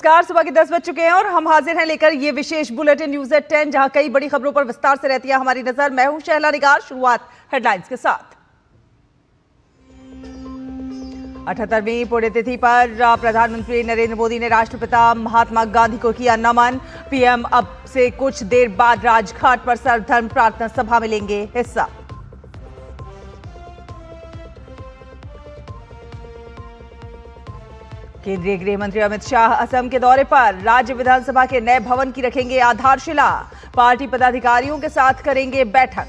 नमस्कार। सुबह के 10 बज चुके हैं और हम हाजिर हैं लेकर ये विशेष बुलेटिन न्यूज एट 10, जहां कई बड़ी खबरों पर विस्तार से रहती है हमारी नजर। मैं हूं शहला निगार। शुरुआत हेडलाइंस के साथ। 78वीं पुण्यतिथि पर प्रधानमंत्री नरेंद्र मोदी ने राष्ट्रपिता महात्मा गांधी को किया नमन। पीएम अब से कुछ देर बाद राजघाट पर सर्वधर्म प्रार्थना सभा में लेंगे हिस्सा। केंद्रीय गृह मंत्री अमित शाह असम के दौरे पर राज्य विधानसभा के नए भवन की रखेंगे आधारशिला। पार्टी पदाधिकारियों के साथ करेंगे बैठक।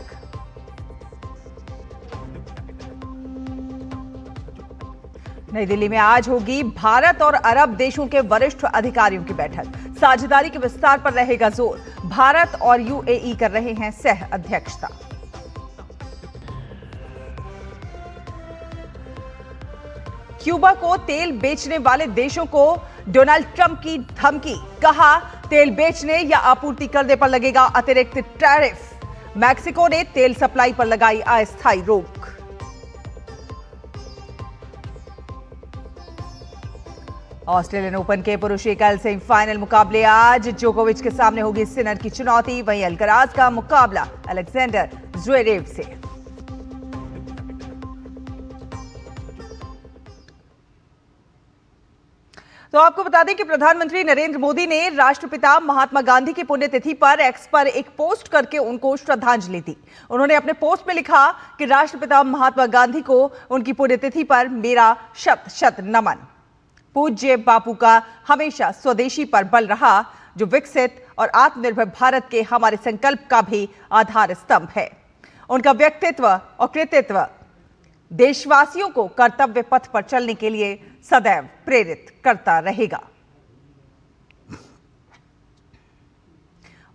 नई दिल्ली में आज होगी भारत और अरब देशों के वरिष्ठ अधिकारियों की बैठक। साझेदारी के विस्तार पर रहेगा जोर। भारत और यूएई कर रहे हैं सह अध्यक्षता। क्यूबा को तेल बेचने वाले देशों को डोनाल्ड ट्रंप की धमकी। कहा, तेल बेचने या आपूर्ति करने पर लगेगा अतिरिक्त टैरिफ। मैक्सिको ने तेल सप्लाई पर लगाई अस्थायी रोक। ऑस्ट्रेलियन ओपन के पुरुष एकल सेमीफाइनल मुकाबले आज। जोकोविच के सामने होगी सिनर की चुनौती। वहीं अल्कराज का मुकाबला अलेक्जेंडर ज्वेरेव से। तो आपको बता दें कि प्रधानमंत्री नरेंद्र मोदी ने राष्ट्रपिता महात्मा गांधी की पुण्यतिथि पर एक्स पर एक पोस्ट करके उनको श्रद्धांजलि दी। उन्होंने अपने पोस्ट में लिखा कि राष्ट्रपिता महात्मा गांधी को उनकी पुण्यतिथि पर मेरा शत शत नमन। पूज्य बापू का हमेशा स्वदेशी पर बल रहा, जो विकसित और आत्मनिर्भर भारत के हमारे संकल्प का भी आधार स्तंभ है। उनका व्यक्तित्व और कृतित्व देशवासियों को कर्तव्य पथ पर चलने के लिए सदैव प्रेरित करता रहेगा।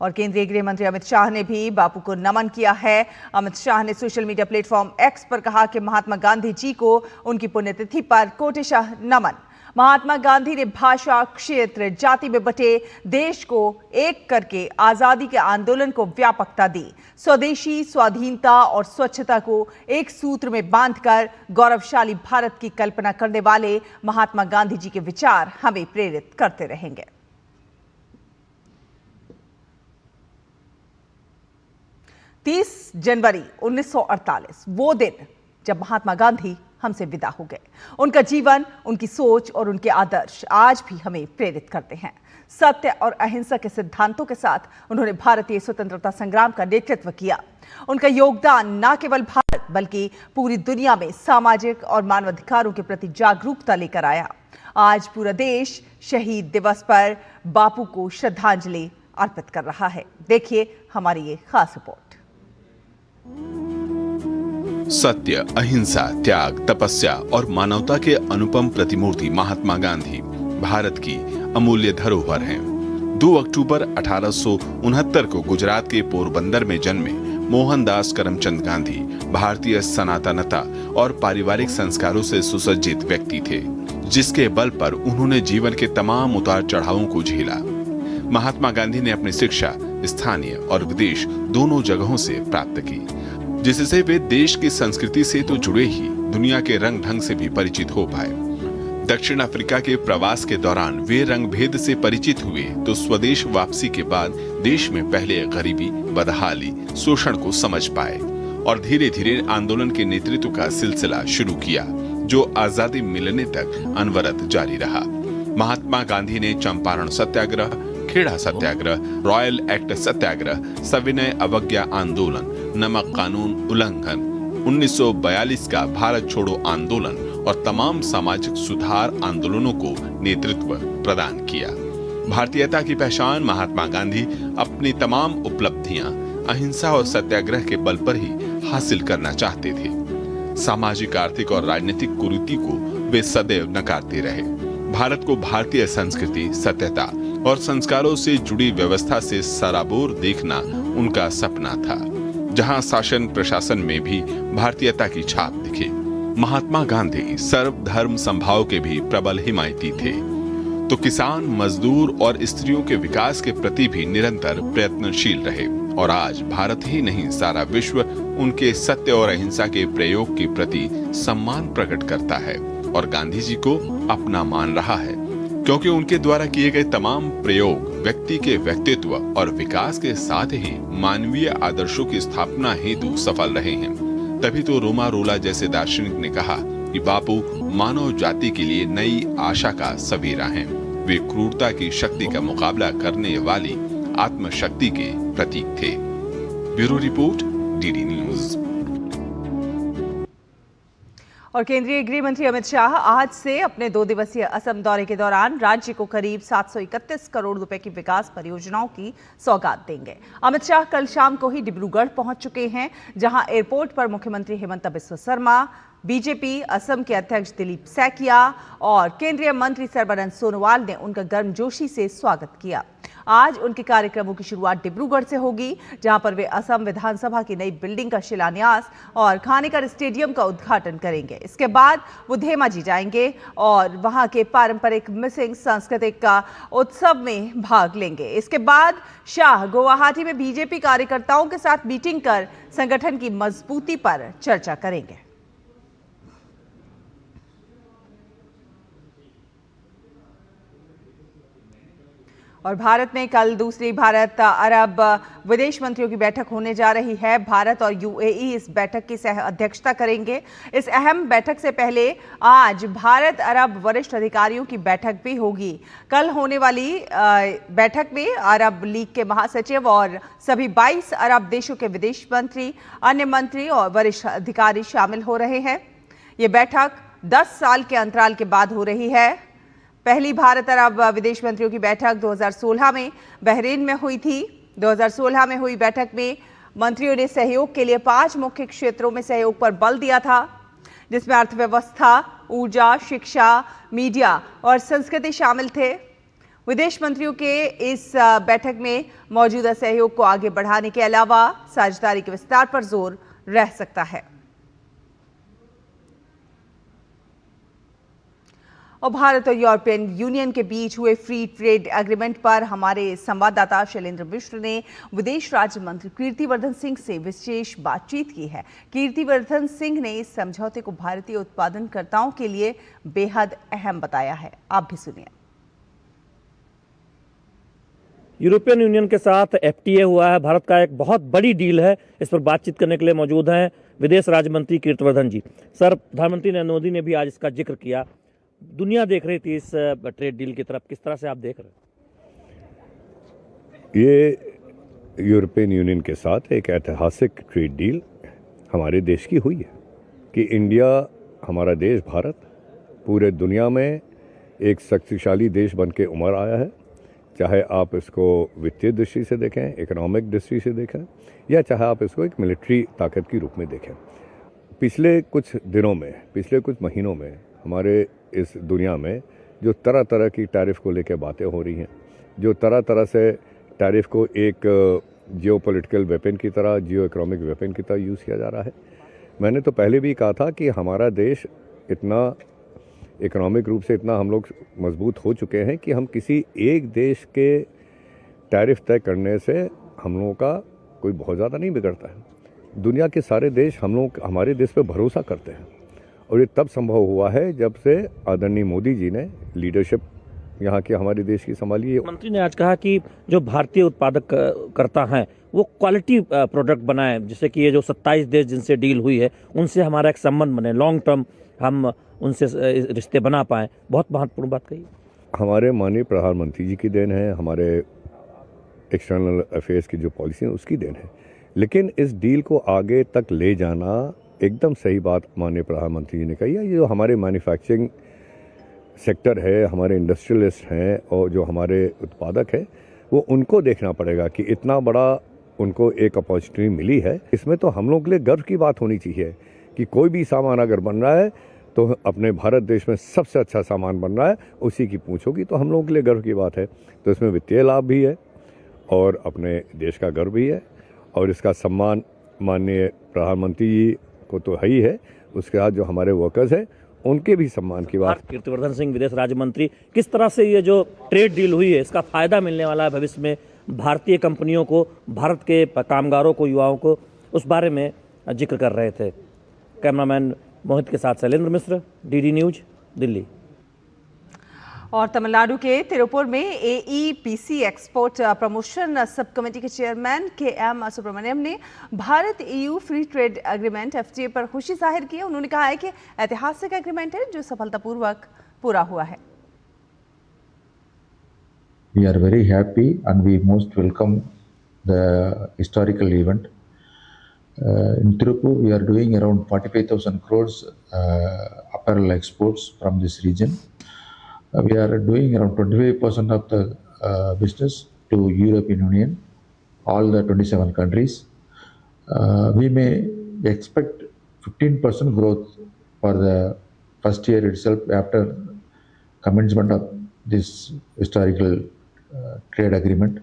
और केंद्रीय गृह मंत्री अमित शाह ने भी बापू को नमन किया है। अमित शाह ने सोशल मीडिया प्लेटफॉर्म एक्स पर कहा कि महात्मा गांधी जी को उनकी पुण्यतिथि पर कोटिशः नमन। महात्मा गांधी ने भाषा, क्षेत्र, जाति में बटे देश को एक करके आजादी के आंदोलन को व्यापकता दी। स्वदेशी, स्वाधीनता और स्वच्छता को एक सूत्र में बांधकर गौरवशाली भारत की कल्पना करने वाले महात्मा गांधी जी के विचार हमें प्रेरित करते रहेंगे। जनवरी 1948 वो दिन जब महात्मा गांधी हमसे विदा हो गए। उनका जीवन, उनकी सोच और उनके आदर्श आज भी हमें प्रेरित करते हैं। सत्य और अहिंसा के सिद्धांतों के साथ उन्होंने भारतीय स्वतंत्रता संग्राम का नेतृत्व किया। उनका योगदान न केवल भारत बल्कि पूरी दुनिया में सामाजिक और मानवाधिकारों के प्रति जागरूकता लेकर आया। आज पूरा देश शहीद दिवस पर बापू को श्रद्धांजलि अर्पित कर रहा है। देखिए हमारी ये खास रिपोर्ट। सत्य, अहिंसा, त्याग, तपस्या और मानवता के अनुपम प्रतिमूर्ति महात्मा गांधी भारत की अमूल्य धरोहर हैं। 2 अक्टूबर 1869 को गुजरात के पोरबंदर में जन्मे मोहनदास करमचंद गांधी भारतीय सनातनता और पारिवारिक संस्कारों से सुसज्जित व्यक्ति थे, जिसके बल पर उन्होंने जीवन के तमाम उतार चढ़ावों को झेला। महात्मा गांधी ने अपनी शिक्षा स्थानीय और विदेश दोनों जगहों से प्राप्त की, जिससे वे देश की संस्कृति से तो जुड़े ही दुनिया के रंग ढंग से भी परिचित हो पाए। दक्षिण अफ्रीका के प्रवास के दौरान वे रंग भेद से परिचित हुए तो स्वदेश वापसी के बाद देश में पहले गरीबी, बदहाली, शोषण को समझ पाए और धीरे धीरे आंदोलन के नेतृत्व का सिलसिला शुरू किया, जो आजादी मिलने तक अनवरत जारी रहा। महात्मा गांधी ने चंपारण सत्याग्रह, खेड़ा सत्याग्रह, रॉयल एक्ट सत्याग्रह, सविनय अवज्ञा आंदोलन, नमक कानून उल्लंघन, 1942 का भारत छोड़ो आंदोलन और तमाम सामाजिक सुधार आंदोलनों को नेतृत्व प्रदान किया। भारतीयता की पहचान महात्मा गांधी अपनी तमाम उपलब्धियां अहिंसा और सत्याग्रह के बल पर ही हासिल करना चाहते थे। सामाजिक, आर्थिक और राजनीतिक कुरीति को वे सदैव नकारते रहे। भारत को भारतीय संस्कृति, सत्यता और संस्कारों से जुड़ी व्यवस्था से सराबोर देखना उनका सपना था, जहां शासन प्रशासन में भी भारतीयता की छाप दिखे। महात्मा गांधी सर्वधर्म समभाव के भी प्रबल हिमायती थे, तो किसान, मजदूर और स्त्रियों के विकास के प्रति भी निरंतर प्रयत्नशील रहे। और आज भारत ही नहीं, सारा विश्व उनके सत्य और अहिंसा के प्रयोग के प्रति सम्मान प्रकट करता है और गांधी जी को अपना मान रहा है। क्योंकि उनके द्वारा किए गए तमाम प्रयोग व्यक्ति के व्यक्तित्व और विकास के साथ ही मानवीय आदर्शों की स्थापना हेतु सफल रहे हैं। तभी तो रोमा रोला जैसे दार्शनिक ने कहा कि बापू मानव जाति के लिए नई आशा का सवेरा हैं। वे क्रूरता की शक्ति का मुकाबला करने वाली आत्मशक्ति के प्रतीक थे। Bureau report, DD news. और केंद्रीय गृह मंत्री अमित शाह आज से अपने 2 दिवसीय असम दौरे के दौरान राज्य को करीब 731 करोड़ रुपए की विकास परियोजनाओं की सौगात देंगे। अमित शाह कल शाम को ही डिब्रूगढ़ पहुंच चुके हैं, जहां एयरपोर्ट पर मुख्यमंत्री हेमंत बिस्वा शर्मा, बीजेपी असम के अध्यक्ष दिलीप सैकिया और केंद्रीय मंत्री सर्बानंद सोनोवाल ने उनका गर्मजोशी से स्वागत किया। आज उनके कार्यक्रमों की शुरुआत डिब्रूगढ़ से होगी, जहां पर वे असम विधानसभा की नई बिल्डिंग का शिलान्यास और खानेकर स्टेडियम का उद्घाटन करेंगे। इसके बाद वो धेमाजी जाएंगे और वहां के पारंपरिक मिसिंग सांस्कृतिक का उत्सव में भाग लेंगे। इसके बाद शाह गुवाहाटी में बीजेपी कार्यकर्ताओं के साथ मीटिंग कर संगठन की मजबूती पर चर्चा करेंगे। और भारत में कल दूसरी भारत अरब विदेश मंत्रियों की बैठक होने जा रही है। भारत और यूएई इस बैठक की सह अध्यक्षता करेंगे। इस अहम बैठक से पहले आज भारत अरब वरिष्ठ अधिकारियों की बैठक भी होगी। कल होने वाली बैठक में अरब लीग के महासचिव और सभी 22 अरब देशों के विदेश मंत्री, अन्य मंत्री और वरिष्ठ अधिकारी शामिल हो रहे हैं। ये बैठक 10 साल के अंतराल के बाद हो रही है। पहली भारत अरब विदेश मंत्रियों की बैठक 2016 में बहरीन में हुई थी। 2016 में हुई बैठक में मंत्रियों ने सहयोग के लिए 5 मुख्य क्षेत्रों में सहयोग पर बल दिया था, जिसमें अर्थव्यवस्था, ऊर्जा, शिक्षा, मीडिया और संस्कृति शामिल थे। विदेश मंत्रियों के इस बैठक में मौजूदा सहयोग को आगे बढ़ाने के अलावा साझेदारी के विस्तार पर जोर रह सकता है। और भारत और यूरोपियन यूनियन के बीच हुए फ्री ट्रेड एग्रीमेंट पर हमारे संवाददाता शैलेंद्र मिश्र ने विदेश राज्य मंत्री कीर्तिवर्धन सिंह से विशेष बातचीत की है। कीर्तिवर्धन सिंह ने इस समझौते को भारतीय उत्पादनकर्ताओं के लिए बेहद अहम बताया है। आप भी सुनिए। यूरोपियन यूनियन के साथ एफटीए हुआ है, भारत का एक बहुत बड़ी डील है। इस पर बातचीत करने के लिए मौजूद हैं विदेश राज्य मंत्री कीर्तिवर्धन जी। सर, प्रधानमंत्री नरेंद्र मोदी ने भी आज इसका जिक्र किया। दुनिया देख रही थी इस ट्रेड डील की तरफ, किस तरह से आप देख रहे हैं? ये यूरोपियन यूनियन के साथ एक ऐतिहासिक ट्रेड डील हमारे देश की हुई है कि इंडिया, हमारा देश भारत, पूरे दुनिया में एक शक्तिशाली देश बन के उभर आया है। चाहे आप इसको वित्तीय दृष्टि से देखें, इकोनॉमिक दृष्टि से देखें, या चाहे आप इसको एक मिलिट्री ताकत के रूप में देखें। पिछले कुछ दिनों में, पिछले कुछ महीनों में हमारे इस दुनिया में जो तरह तरह की टैरिफ को लेकर बातें हो रही हैं, जो तरह तरह से टैरिफ को एक जियोपॉलिटिकल वेपन की तरह, जियो इकोनॉमिक वेपन की तरह यूज़ किया जा रहा है। मैंने तो पहले भी कहा था कि हमारा देश इतना इकोनॉमिक रूप से इतना हम लोग मजबूत हो चुके हैं कि हम किसी एक देश के टैरिफ तय करने से हम लोगों का कोई बहुत ज़्यादा नहीं बिगड़ता है। दुनिया के सारे देश हमारे देश पे भरोसा करते हैं, और ये तब संभव हुआ है जब से आदरणीय मोदी जी ने लीडरशिप यहाँ के हमारे देश की संभाली है। मंत्री ने आज कहा कि जो भारतीय उत्पादक करता हैं वो क्वालिटी प्रोडक्ट बनाएं, जैसे कि ये जो 27 देश जिनसे डील हुई है उनसे हमारा एक संबंध बने, लॉन्ग टर्म हम उनसे रिश्ते बना पाएं। बहुत महत्वपूर्ण बात कही। हमारे माननीय प्रधानमंत्री जी की देन है, हमारे एक्सटर्नल अफेयर्स की जो पॉलिसी है उसकी देन है। लेकिन इस डील को आगे तक ले जाना एकदम सही बात माननीय प्रधानमंत्री जी ने कही है। ये जो हमारे मैन्युफैक्चरिंग सेक्टर है, हमारे इंडस्ट्रियलिस्ट हैं और जो हमारे उत्पादक हैं, वो उनको देखना पड़ेगा कि इतना बड़ा उनको एक अपॉर्चुनिटी मिली है। इसमें तो हम लोग के लिए गर्व की बात होनी चाहिए कि कोई भी सामान अगर बन रहा है तो अपने भारत देश में सबसे अच्छा सामान बन रहा है, उसी की पूछ होगी, तो हम लोगों के लिए गर्व की बात है। तो इसमें वित्तीय लाभ भी है और अपने देश का गर्व भी है, और इसका सम्मान माननीय प्रधानमंत्री जी को तो है ही है, उसके बाद जो हमारे वर्कर्स हैं उनके भी सम्मान की बात। कीर्तिवर्धन सिंह विदेश राज्य मंत्री, किस तरह से ये जो ट्रेड डील हुई है इसका फायदा मिलने वाला है भविष्य में भारतीय कंपनियों को, भारत के कामगारों को, युवाओं को, उस बारे में जिक्र कर रहे थे। कैमरामैन मोहित के साथ शैलेंद्र मिश्र, डीडी न्यूज, दिल्ली। और तमिलनाडु के तिरुपुर में AEPC export promotion sub committee के चेयरमैन KM सुब्रमण्यम ने Bharat EU free trade agreement FTA पर खुशी जाहिर की। उन्होंने कहा है कि ऐतिहासिक एग्रीमेंट है जो सफलतापूर्वक पूरा हुआ है। We are very happy and we most welcome the historical event. In Tirupur, we are doing around 45,000 crores apparel exports from this region. We are doing around 25% of the business to European Union, all the 27 countries. We may expect 15% growth for the first year itself after commencement of this historical trade agreement.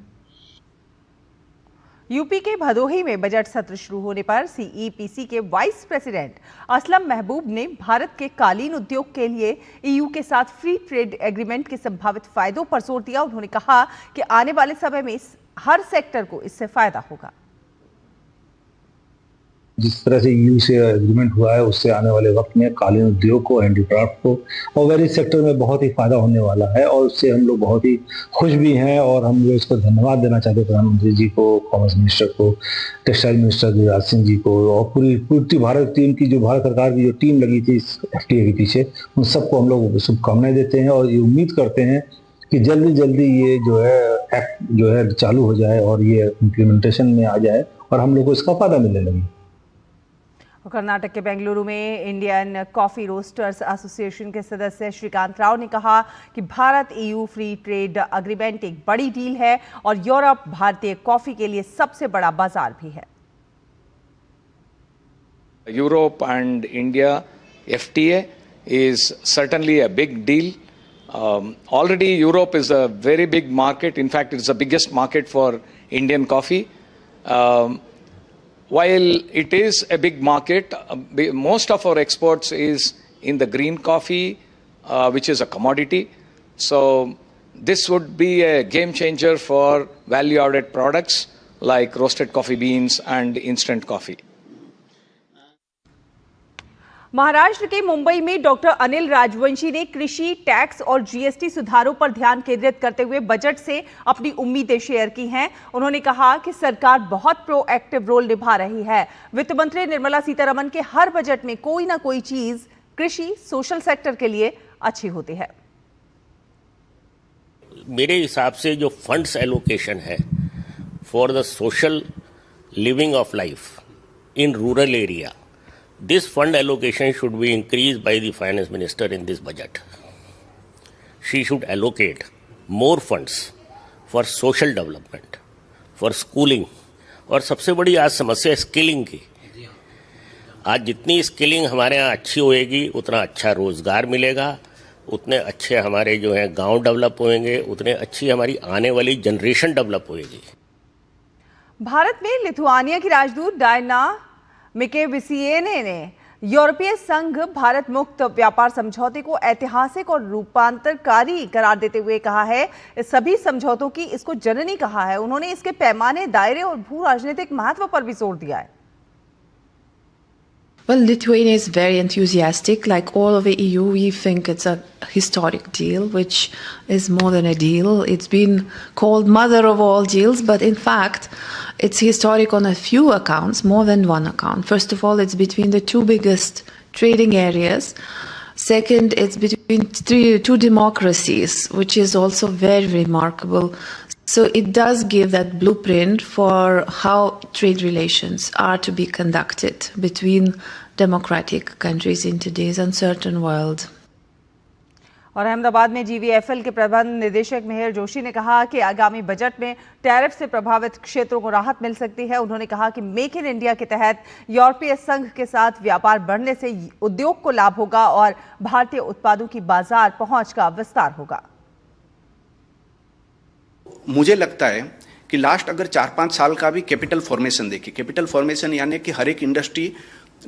UP के भदोही में budget सत्र शुरू होने पर CEPC के vice president Aslam महबूब ने भारत के कालीन उद्योग के लिए EU के साथ फ्री ट्रेड एग्रीमेंट के संभावित फायदों पर जोर दिया। उन्होंने कहा कि आने वाले समय में हर सेक्टर को इससे फायदा होगा। जिस तरह से EU से एग्रीमेंट हुआ है उससे आने वाले वक्त में कालीन उद्योग को, हैंडीक्राफ्ट को और वेरियस सेक्टर में बहुत ही फायदा होने वाला है और उससे हम लोग बहुत ही खुश भी हैं और हम लोग इसको धन्यवाद देना चाहते हैं प्रधानमंत्री जी को, कॉमर्स मिनिस्टर को, टेक्सटाइल मिनिस्टर गिरिराज सिंह जी को और पूरी भारत टीम की जो भारत सरकार की जो टीम लगी थी इस FTA के पीछे, उन सबको हम लोग शुभकामनाएं देते हैं और ये उम्मीद करते हैं कि जल्दी ये जो है एक्ट जो है चालू हो जाए और ये इम्प्लीमेंटेशन में आ जाए और हम लोग को इसका फायदा मिलने लगे। कर्नाटक के बेंगलुरु में इंडियन कॉफी रोस्टर्स एसोसिएशन के सदस्य श्रीकांत राव ने कहा कि Bharat EU free trade agreement एक बड़ी डील है और यूरोप भारतीय कॉफी के लिए सबसे बड़ा बाजार भी है। Europe and India FTA is certainly a big deal. Already Europe is a very big market. In fact, it's the biggest market for Indian coffee. While it is a big market, most of our exports is in the green coffee, which is a commodity. So this would be a game changer for value-added products like roasted coffee beans and instant coffee. Maharashtra के मुंबई में doctor Anil Rajvanshi ने कृषि, tax और GST सुधारों पर ध्यान केंद्रित करते हुए बजट से अपनी उम्मीदें शेयर की हैं। उन्होंने कहा कि सरकार बहुत प्रोएक्टिव रोल निभा रही है। वित्त मंत्री निर्मला सीतारमण के हर बजट में कोई ना कोई चीज कृषि, सोशल सेक्टर के लिए अच्छी होती है। मेरे हिसाब से जो फंड्स एलोकेशन है for the social living of life in rural area, this fund allocation should be increased by the finance minister in this budget. She should allocate more funds for social development, for schooling और सबसे बड़ी आज समस्या skilling की। आज जितनी skilling हमारे यहाँ अच्छी होएगी उतना अच्छा रोजगार मिलेगा, उतने अच्छे हमारे जो हैं गांव डेवलप होंगे, उतने अच्छी हमारी आने वाली जनरेशन डेवलप होएगी। भारत में लिथुआनिया की राजदूत डायना मिकेविसिएने ने यूरोपीय संघ भारत मुक्त व्यापार समझौते को ऐतिहासिक और रूपांतरकारी करार देते हुए कहा है इस सभी समझौतों की इसको जननी कहा है। उन्होंने इसके पैमाने, दायरे और भू राजनीतिक महत्व पर भी जोर दिया है। Well, Lithuania is very enthusiastic. Like all of the EU, we think it's a historic deal, which is more than a deal. It's been called mother of all deals, but in fact, it's historic on a few accounts, more than one account. First of all, it's between the two biggest trading areas. Second, it's between two democracies, which is also very remarkable. So it does give that blueprint for how trade relations are to be conducted between democratic countries in today's uncertain world. और अहमदाबाद में GVFL के प्रबंध निदेशक मिहिर जोशी ने कहा कि आगामी budget में टैरिफ से प्रभावित क्षेत्रों को राहत मिल सकती है। उन्होंने कहा कि मेक इन इंडिया के तहत यूरोपीय संघ के साथ व्यापार बढ़ने से उद्योग को लाभ होगा और भारतीय उत्पादों की बाजार पहुंच का विस्तार होगा। मुझे लगता है कि लास्ट अगर 4-5 साल का भी कैपिटल फॉर्मेशन देखिए, कैपिटल फॉर्मेशन यानी कि हर एक इंडस्ट्री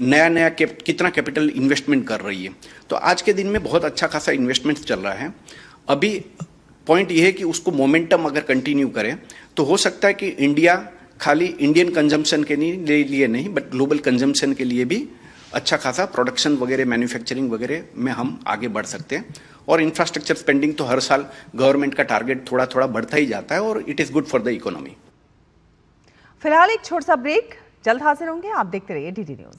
नया कितना कैपिटल इन्वेस्टमेंट कर रही है, तो आज के दिन में बहुत अच्छा खासा इन्वेस्टमेंट चल रहा है। अभी पॉइंट ये है कि उसको मोमेंटम अगर कंटिन्यू करें तो हो सकता है कि इंडिया खाली इंडियन कंजम्पशन के लिए नहीं बट ग्लोबल कंजम्पशन के लिए भी अच्छा खासा प्रोडक्शन वगैरह, मैन्युफैक्चरिंग वगैरह में हम आगे बढ़ सकते हैं। और इंफ्रास्ट्रक्चर स्पेंडिंग तो हर साल गवर्नमेंट का टारगेट थोड़ा थोड़ा बढ़ता ही जाता है और it is good for the economy. फिलहाल एक छोटा सा ब्रेक, जल्द हाजिर होंगे। आप देखते रहिए डीडी न्यूज।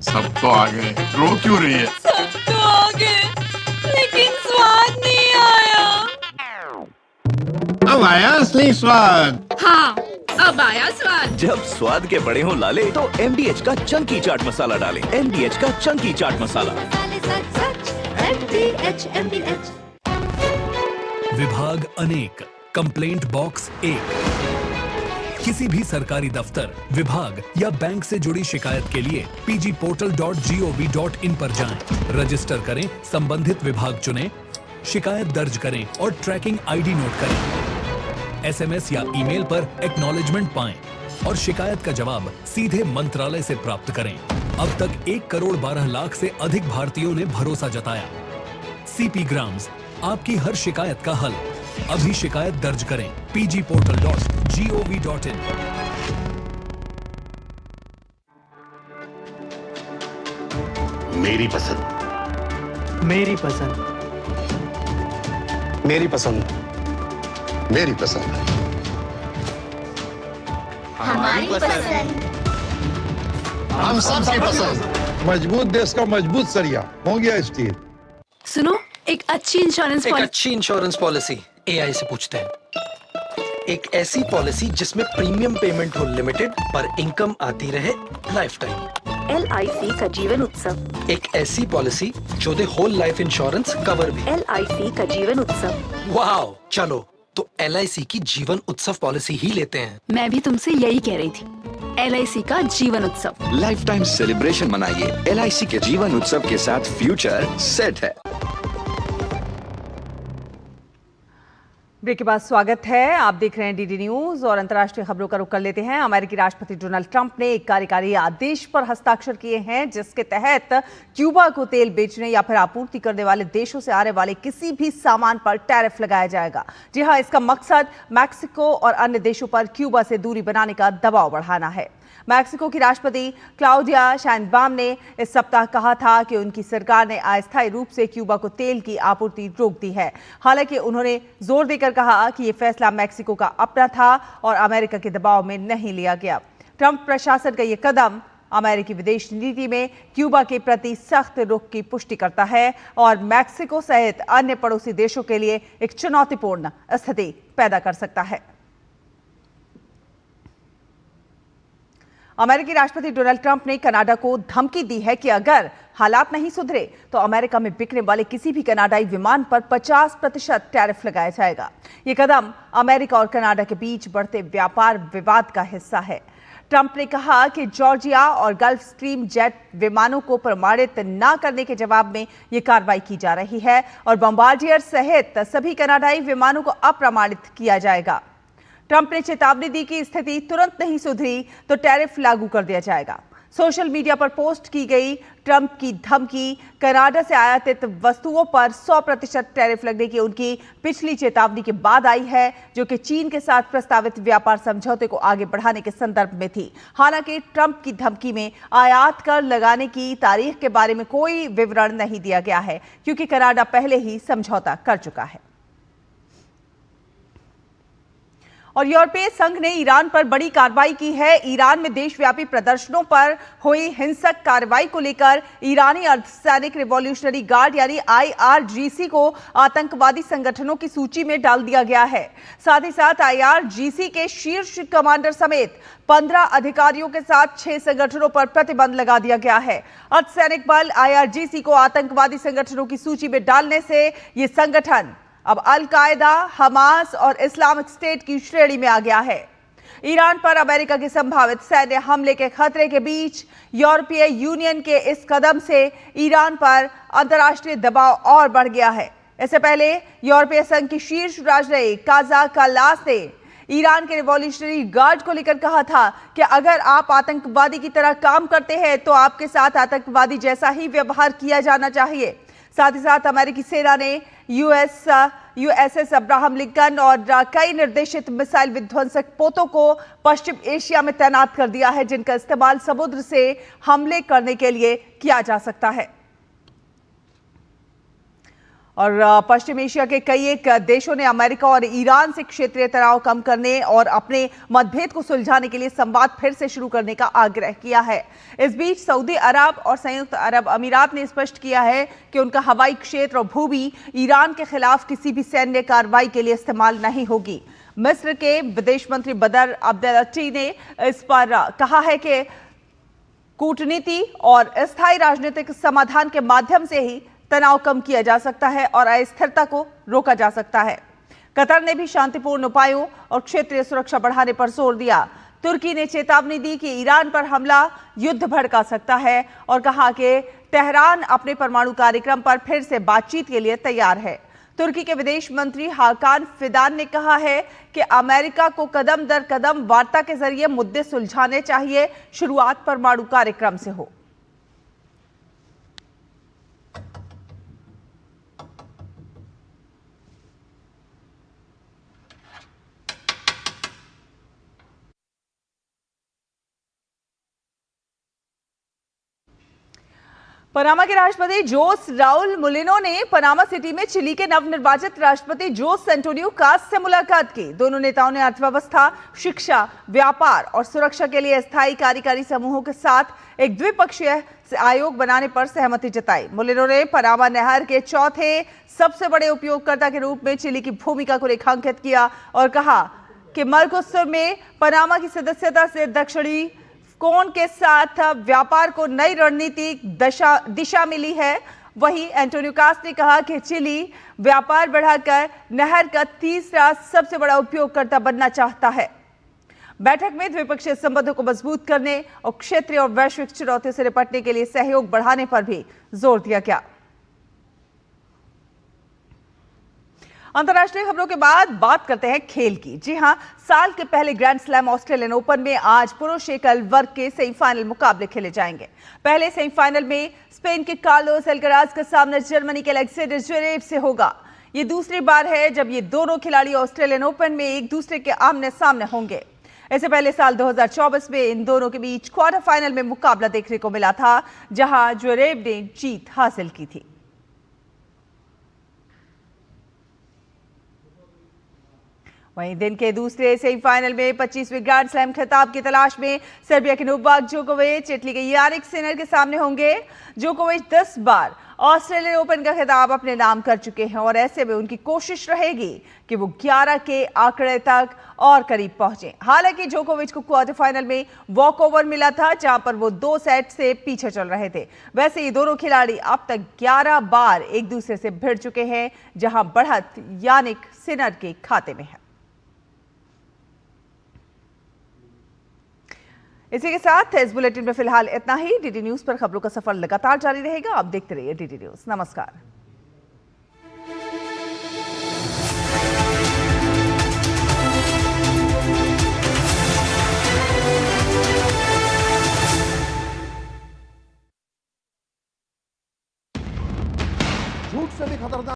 सब तो आ गए, रो क्यों रही है? सब तो आ गए, लेकिन स्वाद नहीं आया। अब आया असली स्वाद। हाँ, अब आया स्वाद। जब स्वाद के बड़े हों लाले तो MDH का चंकी चाट मसाला डालें। MDH का चंकी चाट मसाला। MDH। विभाग अनेक, कंप्लेंट बॉक्स 1। किसी भी सरकारी दफ्तर, विभाग या बैंक से जुड़ी शिकायत के लिए pgportal.gov.in पर जाएं, रजिस्टर करें, संबंधित विभाग चुनें, शिकायत दर्ज करें और ट्रैकिंग ID नोट करें। SMS या ईमेल पर एक्नॉलेजमेंट पाएं और शिकायत का जवाब सीधे मंत्रालय से प्राप्त करें। अब तक 1 करोड़ 12 लाख से अधिक भारतीयों ने भरोसा जताया। CP ग्राम्स, आपकी हर शिकायत का हल। अभी शिकायत दर्ज करें pgportal.gov.in। मेरी पसंद, मेरी पसंद, मेरी पसंद, मेरी पसंद, हमारी पसंद, हम सबकी पसंद। मजबूत देश का मजबूत सरिया हो गया स्टील। सुनो, एक अच्छी इंश्योरेंस पॉलिसी AI से पूछते हैं। एक ऐसी पॉलिसी जिसमें प्रीमियम पेमेंट हो लिमिटेड पर इनकम आती रहे लाइफ टाइम। LIC का जीवन उत्सव। एक ऐसी पॉलिसी जो दे होल लाइफ इंश्योरेंस कवर भी। LIC का जीवन उत्सव। वाह, चलो तो LIC की जीवन उत्सव पॉलिसी ही लेते हैं। मैं भी तुमसे यही कह रही थी। LIC का Jeevan Utsav. Lifetime celebration मनाइए। LIC के जीवन उत्सव के साथ फ्यूचर सेट है। ब्रेक के बाद स्वागत है। आप देख रहे हैं डीडी न्यूज और अंतर्राष्ट्रीय खबरों का रुख कर लेते हैं। अमेरिकी राष्ट्रपति डोनाल्ड ट्रंप ने एक कार्यकारी आदेश पर हस्ताक्षर किए हैं, जिसके तहत क्यूबा को तेल बेचने या फिर आपूर्ति करने वाले देशों से आने वाले किसी भी सामान पर टैरिफ लगाया जाएगा। जी हां, इसका मकसद मैक्सिको और अन्य देशों पर क्यूबा से दूरी बनाने का दबाव बढ़ाना है। मैक्सिको की राष्ट्रपति क्लाउडिया शाइनबाम ने इस सप्ताह कहा था कि उनकी सरकार ने अस्थायी रूप से क्यूबा को तेल की आपूर्ति रोक दी है। हालांकि उन्होंने जोर देकर कहा कि यह फैसला मैक्सिको का अपना था और अमेरिका के दबाव में नहीं लिया गया। ट्रंप प्रशासन का यह कदम अमेरिकी विदेश नीति में क्यूबा के प्रति सख्त रुख की पुष्टि करता है और मैक्सिको सहित अन्य पड़ोसी देशों के लिए एक चुनौतीपूर्ण स्थिति पैदा कर सकता है। अमेरिकी राष्ट्रपति डोनाल्ड ट्रंप ने कनाडा को धमकी दी है कि अगर हालात नहीं सुधरे तो अमेरिका में बिकने वाले किसी भी कनाडाई विमान पर 50% टैरिफ लगाया जाएगा। यह कदम अमेरिका और कनाडा के बीच बढ़ते व्यापार विवाद का हिस्सा है। ट्रंप ने कहा कि जॉर्जिया और गल्फ स्ट्रीम जेट विमानों को प्रमाणित न करने के जवाब में यह कार्रवाई की जा रही है और बम्बार्डियर सहित सभी कनाडाई विमानों को अप्रमाणित किया जाएगा। ट्रंप ने चेतावनी दी कि स्थिति तुरंत नहीं सुधरी तो टैरिफ लागू कर दिया जाएगा। सोशल मीडिया पर पोस्ट की गई ट्रंप की धमकी कनाडा से आयातित वस्तुओं पर 100% टैरिफ लगने की उनकी पिछली चेतावनी के बाद आई है, जो कि चीन के साथ प्रस्तावित व्यापार समझौते को आगे बढ़ाने के संदर्भ में थी। हालांकि ट्रंप की धमकी में आयात कर लगाने की तारीख के बारे में कोई विवरण नहीं दिया गया है, क्योंकि कनाडा पहले ही समझौता कर चुका है। और यूरोपीय संघ ने ईरान पर बड़ी कार्रवाई की है। ईरान में देशव्यापी प्रदर्शनों पर हुई हिंसक कार्रवाई को लेकर ईरानी अर्धसैनिक रिवॉल्यूशनरी गार्ड यानी IRGC को आतंकवादी संगठनों की सूची में डाल दिया गया है। साथ ही साथ IRGC के शीर्ष कमांडर समेत 15 अधिकारियों के साथ 6 संगठनों पर प्रतिबंध लगा दिया गया है। अर्धसैनिक बल IRGC को आतंकवादी संगठनों की सूची में डालने से ये संगठन अब अल-कायदा, हमास और इस्लामिक स्टेट की श्रेणी में आ गया है। ईरान पर अमेरिका के संभावित सैन्य हमले के खतरे के बीच यूरोपीय यूनियन के इस कदम से ईरान पर अंतर्राष्ट्रीय दबाव और बढ़ गया है। इससे पहले यूरोपीय संघ की शीर्ष राजनयिक काजा कालास ने ईरान के रिवॉल्यूशनरी गार्ड को लेकर कहा था कि अगर आप आतंकवादी की तरह काम करते हैं तो आपके साथ आतंकवादी जैसा ही व्यवहार किया जाना चाहिए। साथ ही साथ अमेरिकी सेना ने यूएसएस अब्राहम लिंकन और कई निर्देशित मिसाइल विध्वंसक पोतों को पश्चिम एशिया में तैनात कर दिया है, जिनका इस्तेमाल समुद्र से हमले करने के लिए किया जा सकता है। और पश्चिम एशिया के कई एक देशों ने अमेरिका और ईरान से क्षेत्रीय तनाव कम करने और अपने मतभेद को सुलझाने के लिए संवाद फिर से शुरू करने का आग्रह किया है। इस बीच सऊदी अरब और संयुक्त अरब अमीरात ने स्पष्ट किया है कि उनका हवाई क्षेत्र और भूमि ईरान के खिलाफ किसी भी सैन्य कार्रवाई के लिए इस्तेमाल नहीं होगी। मिस्र के विदेश मंत्री बदर अब्देलती ने इस पर कहा है कि कूटनीति और अस्थायी राजनीतिक समाधान के माध्यम से ही तनाव कम किया जा सकता है और अस्थिरता को रोका जा सकता है। कतर ने भी शांतिपूर्ण उपायों और क्षेत्रीय सुरक्षा बढ़ाने पर जोर दिया। तुर्की ने चेतावनी दी कि ईरान पर हमला युद्ध भड़का सकता है और कहा कि तेहरान अपने परमाणु कार्यक्रम पर फिर से बातचीत के लिए तैयार है। तुर्की के विदेश मंत्री हाकान फिदान ने कहा है कि अमेरिका को कदम दर कदम वार्ता के जरिए मुद्दे सुलझाने चाहिए, शुरुआत परमाणु कार्यक्रम से हो। पनामा के राष्ट्रपति जोस राउल मुलिनो ने पनामा सिटी में चिली के नवनिर्वाचित राष्ट्रपति जोस एंटोनियो कास्ट से मुलाकात की। दोनों नेताओं ने अर्थव्यवस्था, शिक्षा, व्यापार और सुरक्षा के लिए स्थायी कार्यकारी समूहों के साथ एक द्विपक्षीय आयोग बनाने पर सहमति जताई। मुलिनो ने पनामा नहर के चौथे सबसे बड़े उपयोगकर्ता के रूप में चिली की भूमिका को रेखांकित किया और कहा कि मर्कोसुर में पनामा की सदस्यता से दक्षिणी कोण के साथ व्यापार को नई रणनीतिक दिशा मिली है। वहीं एंटोनियो कास्ट ने कहा कि चिली व्यापार बढ़ाकर नहर का तीसरा सबसे बड़ा उपयोगकर्ता बनना चाहता है। बैठक में द्विपक्षीय संबंधों को मजबूत करने और क्षेत्रीय और वैश्विक चुनौतियों से निपटने के लिए सहयोग बढ़ाने पर भी जोर दिया गया। अंतर्राष्ट्रीय खबरों के बाद बात करते हैं खेल की। जी हां, साल के पहले ग्रैंड स्लैम ऑस्ट्रेलियन ओपन में आज पुरुष एकल वर्ग के सेमीफाइनल मुकाबले खेले जाएंगे। पहले सेमीफाइनल में स्पेन के कार्लोस अल्कराज का सामना जर्मनी के अलेक्जेंडर ज्वेरेव से होगा। ये दूसरी बार है जब ये दोनों खिलाड़ी ऑस्ट्रेलियन ओपन में एक दूसरे के आमने सामने होंगे। इससे पहले साल 2024 में इन दोनों के बीच क्वार्टर फाइनल में मुकाबला देखने को मिला था, जहां ज्वेरेव ने जीत हासिल की थी। वहीं दिन के दूसरे सेमीफाइनल में 25वें ग्रैंड स्लैम खिताब की तलाश में सर्बिया के नोवाक जोकोविच इटली के यानिक सिनर के सामने होंगे। जोकोविच 10 बार ऑस्ट्रेलियन ओपन का खिताब अपने नाम कर चुके हैं और ऐसे में उनकी कोशिश रहेगी कि वो 11 के आंकड़े तक और करीब पहुंचे। हालांकि जोकोविच को क्वार्टर फाइनल में वॉकओवर मिला था, जहां पर वो 2 सेट से पीछे चल रहे थे। वैसे ये दोनों खिलाड़ी अब तक 11 बार एक दूसरे से भिड़ चुके हैं, जहां बढ़त यानिक सिनर के खाते में है। इसी के साथ इस बुलेटिन में फिलहाल इतना ही। डीडी न्यूज पर खबरों का सफर लगातार जारी रहेगा। आप देखते रहिए डीडी न्यूज। नमस्कार।